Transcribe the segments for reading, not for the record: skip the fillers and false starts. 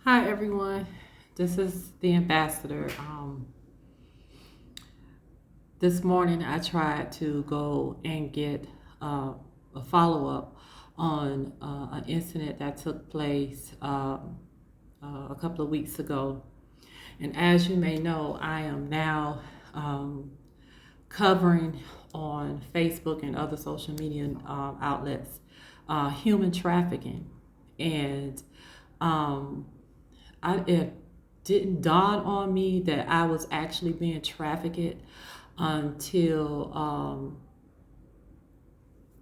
Hi everyone, this is the ambassador. This morning I tried to go and get a follow up on an incident that took place a couple of weeks ago. And as you may know, I am now covering on Facebook and other social media outlets human trafficking. And um, it didn't dawn on me that I was actually being trafficked until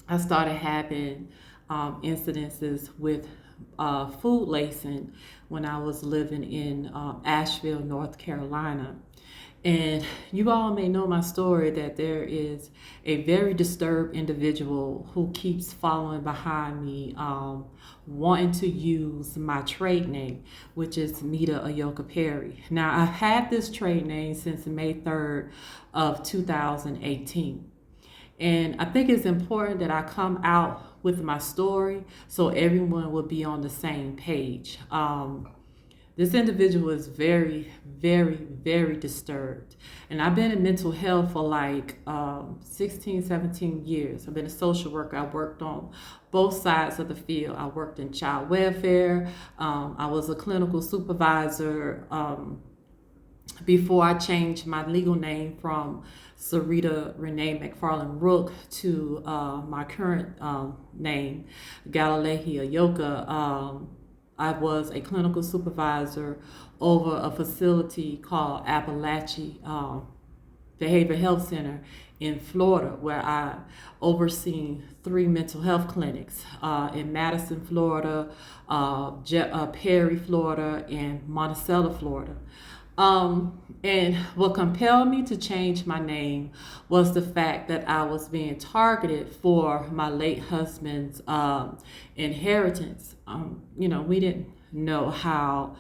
I started having incidences with food lacing when I was living in Asheville, North Carolina. And you all may know my story that there is a very disturbed individual who keeps following behind me, wanting to use my trade name, which is Meda Ahyoka Perry. Now, I've had this trade name since May 3rd of 2018. And I think it's important that I come out with my story so everyone will be on the same page. This individual is very, very, very disturbed. And I've been in mental health for like 16, 17 years. I've been a social worker. I worked on both sides of the field. I worked in child welfare. I was a clinical supervisor before I changed my legal name from Sarita Renee McFarland Rook to my current name, Galilehi Ayoka. I was a clinical supervisor over a facility called Appalachia Behavioral Health Center in Florida, where I overseen 3 mental health clinics in Madison, Florida, Perry, Florida, and Monticello, Florida. And what compelled me to change my name was the fact that I was being targeted for my late husband's inheritance. We didn't know how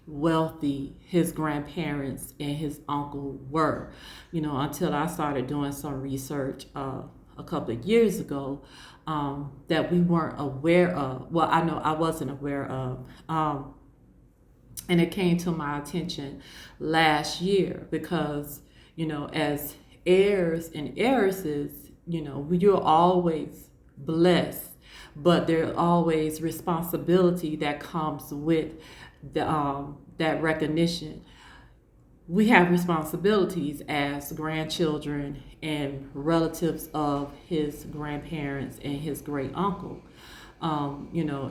wealthy his grandparents and his uncle were, until I started doing some research a couple of years ago that we weren't aware of. Well, I know I wasn't aware of. And it came to my attention last year because, as heirs and heiresses, you're always blessed, but there's always responsibility that comes with that recognition. We have responsibilities as grandchildren and relatives of his grandparents and his great uncle.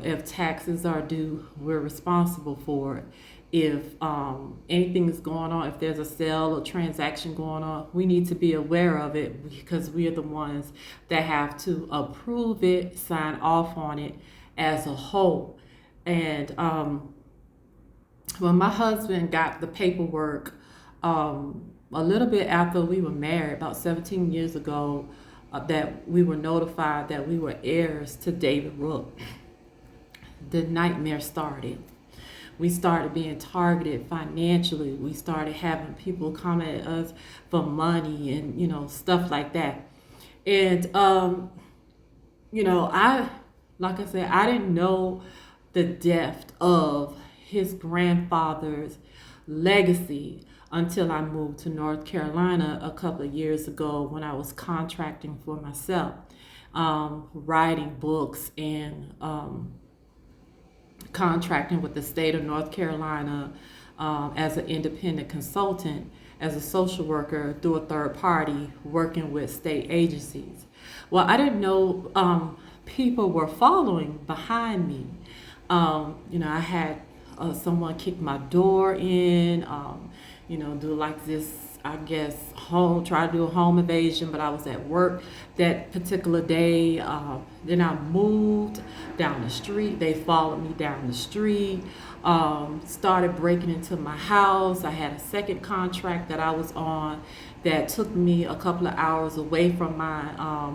If taxes are due, we're responsible for it. If anything is going on, if there's a sale or transaction going on, we need to be aware of it because we are the ones that have to approve it, sign off on it as a whole. And when my husband got the paperwork a little bit after we were married, about 17 years ago, that we were notified that we were heirs to David Rook, the nightmare started. We started being targeted financially. We started having people come at us for money and, stuff like that. And, like I said, I didn't know the depth of his grandfather's legacy until I moved to North Carolina a couple of years ago when I was contracting for myself, writing books and contracting with the state of North Carolina as an independent consultant, as a social worker through a third party, working with state agencies. Well, I didn't know people were following behind me. I had someone kick my door in, do like this, I guess, try to do a home invasion, but I was at work that particular day. Then I moved down the street. They followed me down the street, started breaking into my house. I had a second contract that I was on that took me a couple of hours away from my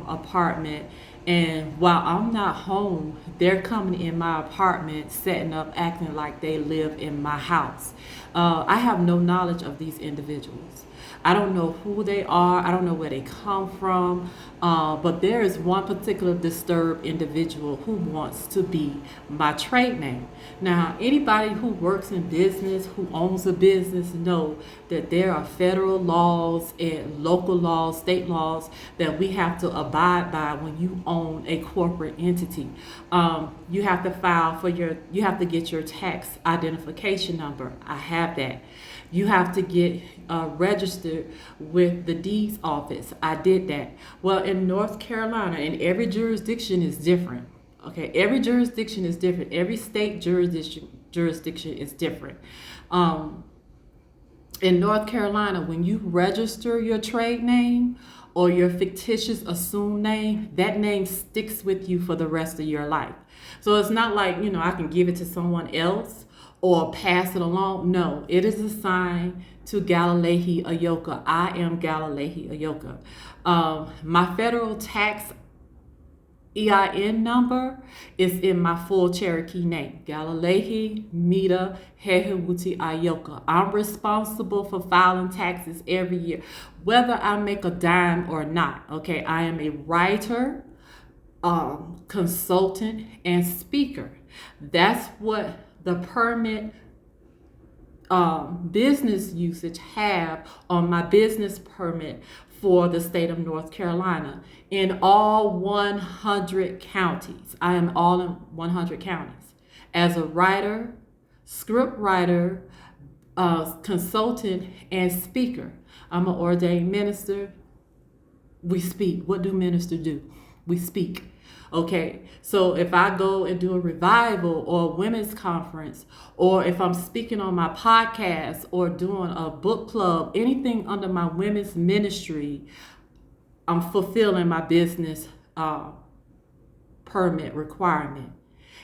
apartment. And while I'm not home, they're coming in my apartment, setting up, acting like they live in my house. I have no knowledge of these individuals. I don't know who they are. I don't know where they come from. But there is one particular disturbed individual who wants to be my trade name. Now, anybody who works in business, who owns a business, know that there are federal laws and local laws, state laws that we have to abide by when you own a corporate entity. You have to file for you have to get your tax identification number. I have that. You have to get registered with the deeds office. I did that. Well, in North Carolina, and every jurisdiction is different. Okay, every jurisdiction is different. Every state jurisdiction is different. In North Carolina, when you register your trade name or your fictitious assumed name, that name sticks with you for the rest of your life. So it's not like, I can give it to someone else or pass it along. No, it is assigned to Meda Ahyoka. I am Meda Ahyoka. My federal tax EIN number is in my full Cherokee name, Meda Ahyoka. I'm responsible for filing taxes every year, whether I make a dime or not. Okay, I am a writer, consultant, and speaker. That's what the permit business usage have on my business permit for the state of North Carolina in all 100 counties. I am all in 100 counties. As a writer, script writer, consultant, and speaker. I'm an ordained minister. We speak. What do ministers do? We speak. Okay, so if I go and do a revival or a women's conference, or if I'm speaking on my podcast or doing a book club, anything under my women's ministry, I'm fulfilling my business permit requirement.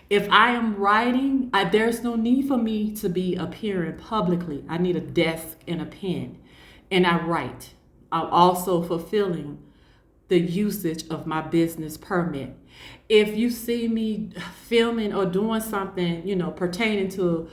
If I am writing, there's no need for me to be appearing publicly. I need a desk and a pen, and I write. I'm also fulfilling the usage of my business permit. If you see me filming or doing something, pertaining to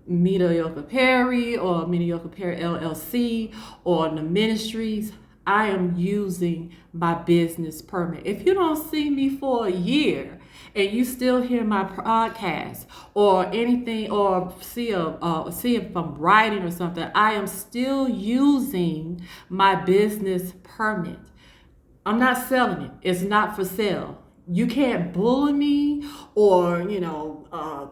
Meda Ahyoka Perry or Meda Ahyoka Perry LLC or the ministries, I am using my business permit. If you don't see me for a year and you still hear my podcast or anything, or see if I'm writing or something, I am still using my business permit. I'm not selling it. It's not for sale. You can't bully me or,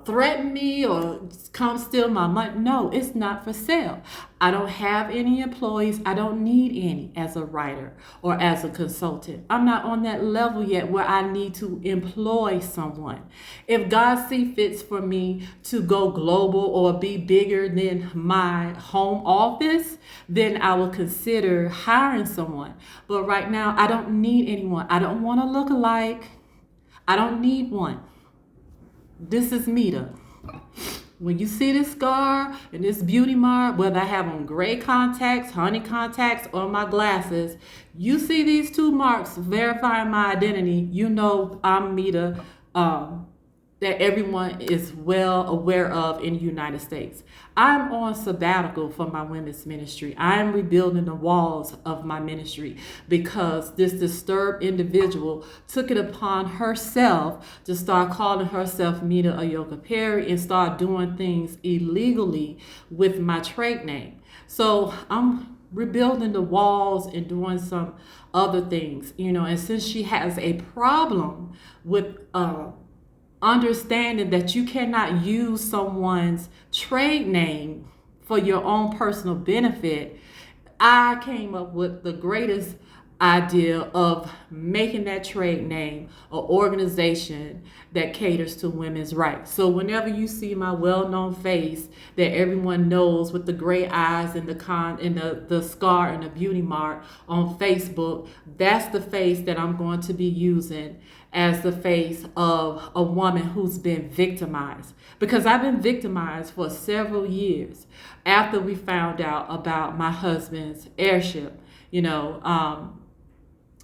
threaten me or come steal my money. No, it's not for sale. I don't have any employees. I don't need any as a writer or as a consultant. I'm not on that level yet where I need to employ someone. If God sees fit for me to go global or be bigger than my home office, then I will consider hiring someone. But right now, I don't need anyone. I don't want to look alike. I don't need one. This is Meda. When you see this scar and this beauty mark, whether I have on gray contacts, honey contacts, or my glasses, you see these two marks verifying my identity, you know I'm Meda, that everyone is well aware of in the United States. I'm on sabbatical for my women's ministry. I'm rebuilding the walls of my ministry because this disturbed individual took it upon herself to start calling herself Meda Ahyoka Perry and start doing things illegally with my trade name. So I'm rebuilding the walls and doing some other things, and since she has a problem with understanding that you cannot use someone's trade name for your own personal benefit, I came up with the greatest idea of making that trade name an organization that caters to women's rights. So whenever you see my well-known face that everyone knows with the gray eyes and the scar and the beauty mark on Facebook, that's the face that I'm going to be using as the face of a woman who's been victimized. Because I've been victimized for several years after we found out about my husband's airship.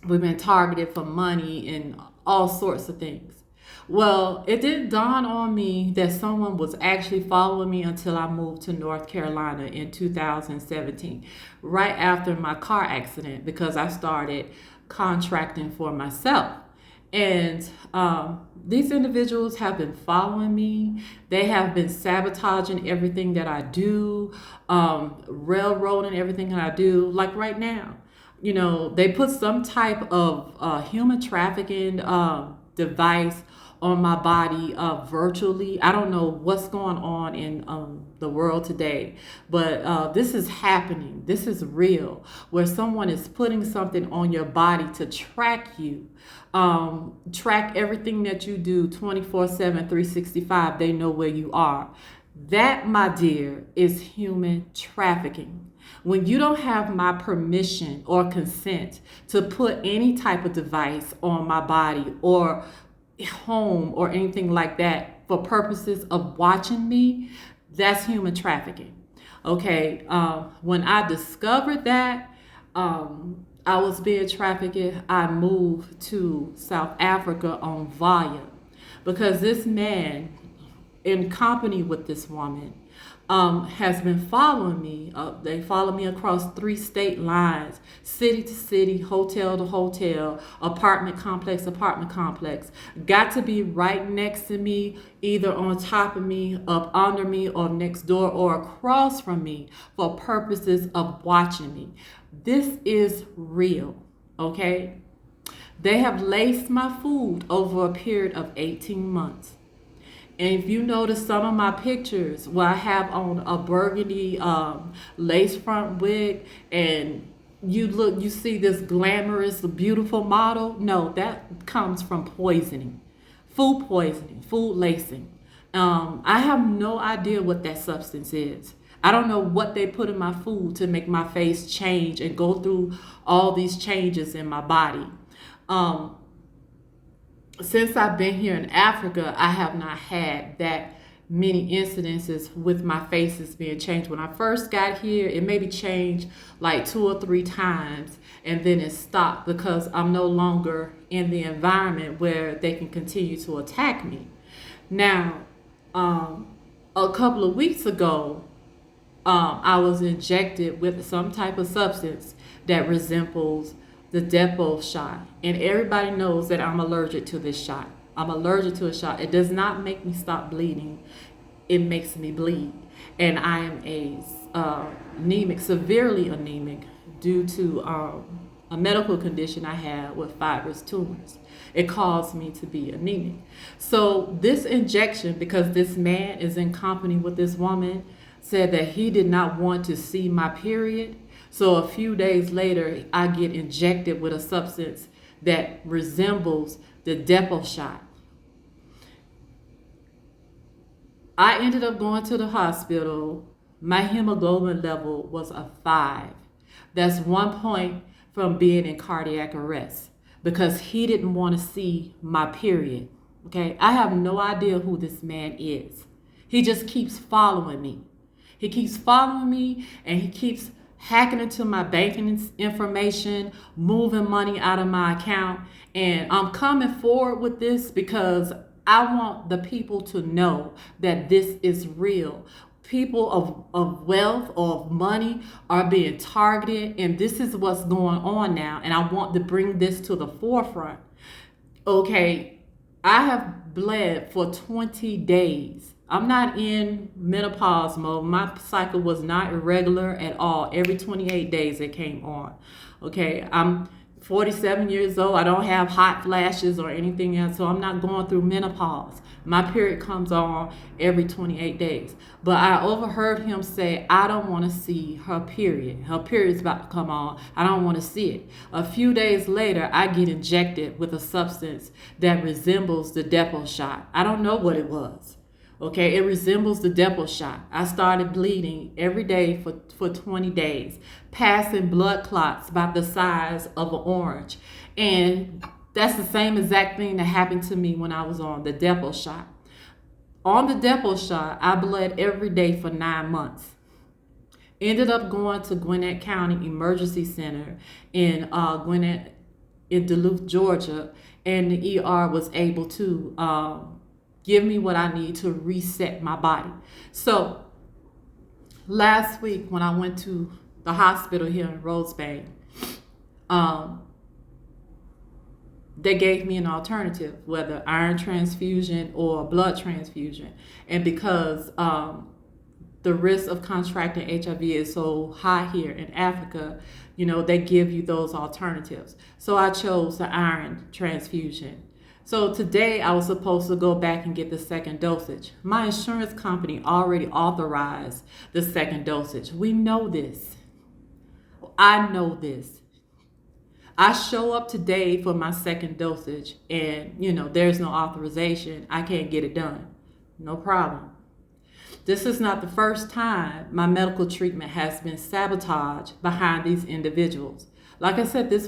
We've been targeted for money and all sorts of things. Well, it didn't dawn on me that someone was actually following me until I moved to North Carolina in 2017, right after my car accident, because I started contracting for myself. And these individuals have been following me. They have been sabotaging everything that I do, railroading everything that I do. Like right now, they put some type of human trafficking device on my body virtually. I don't know what's going on in the world today, but this is happening. This is real, where someone is putting something on your body to track you, track everything that you do 24/7, 365. They know where you are. That, my dear, is human trafficking. When you don't have my permission or consent to put any type of device on my body or home or anything like that for purposes of watching me, that's human trafficking. Okay, when I discovered that I was being trafficked, I moved to South Africa on Via because this man, in company with this woman, has been following me. They follow me across 3 state lines, city to city, hotel to hotel, apartment complex, got to be right next to me, either on top of me, up under me, or next door, or across from me for purposes of watching me. This is real, okay? They have laced my food over a period of 18 months. And if you notice some of my pictures where I have on a burgundy lace front wig and you see this glamorous, beautiful model, no, that comes from poisoning, food lacing. I have no idea what that substance is. I don't know what they put in my food to make my face change and go through all these changes in my body. Um, since I've been here in Africa, I have not had that many incidences with my faces being changed. When I first got here, it maybe changed like 2 or 3 times, and then it stopped because I'm no longer in the environment where they can continue to attack me. Now, a couple of weeks ago, I was injected with some type of substance that resembles the depot shot. And everybody knows that I'm allergic to this shot. I'm allergic to a shot. It does not make me stop bleeding. It makes me bleed. And I am anemic, severely anemic, due to a medical condition I had with fibrous tumors. It caused me to be anemic. So this injection, because this man is in company with this woman, said that he did not want to see my period. So a few days later, I get injected with a substance that resembles the depot shot. I ended up going to the hospital. My hemoglobin level was a 5. That's 1 point from being in cardiac arrest because he didn't want to see my period. Okay, I have no idea who this man is. He just keeps following me. He keeps following me and he keeps hacking into my banking information, moving money out of my account. And I'm coming forward with this because I want the people to know that this is real. People of wealth or of money are being targeted, and this is what's going on now. And I want to bring this to the forefront. Okay, I have bled for 20 days. I'm not in menopause mode. My cycle was not irregular at all. Every 28 days it came on. Okay, I'm 47 years old. I don't have hot flashes or anything else, so I'm not going through menopause. My period comes on every 28 days. But I overheard him say, I don't want to see her period. Her period's about to come on. I don't want to see it. A few days later, I get injected with a substance that resembles the depot shot. I don't know what it was. Okay, it resembles the depot shot. I started bleeding every day for 20 days, passing blood clots about the size of an orange. And that's the same exact thing that happened to me when I was on the depot shot. On the depot shot, I bled every day for 9 months. Ended up going to Gwinnett County Emergency Center in Gwinnett, in Duluth, Georgia, and the ER was able to give me what I need to reset my body. So last week when I went to the hospital here in Rosebank, they gave me an alternative, whether iron transfusion or blood transfusion. And because the risk of contracting HIV is so high here in Africa, they give you those alternatives. So I chose the iron transfusion. So today I was supposed to go back and get the second dosage. My insurance company already authorized the second dosage. We know this. I know this. I show up today for my second dosage and, there's no authorization. I can't get it done. No problem. This is not the first time my medical treatment has been sabotaged behind these individuals. Like I said, this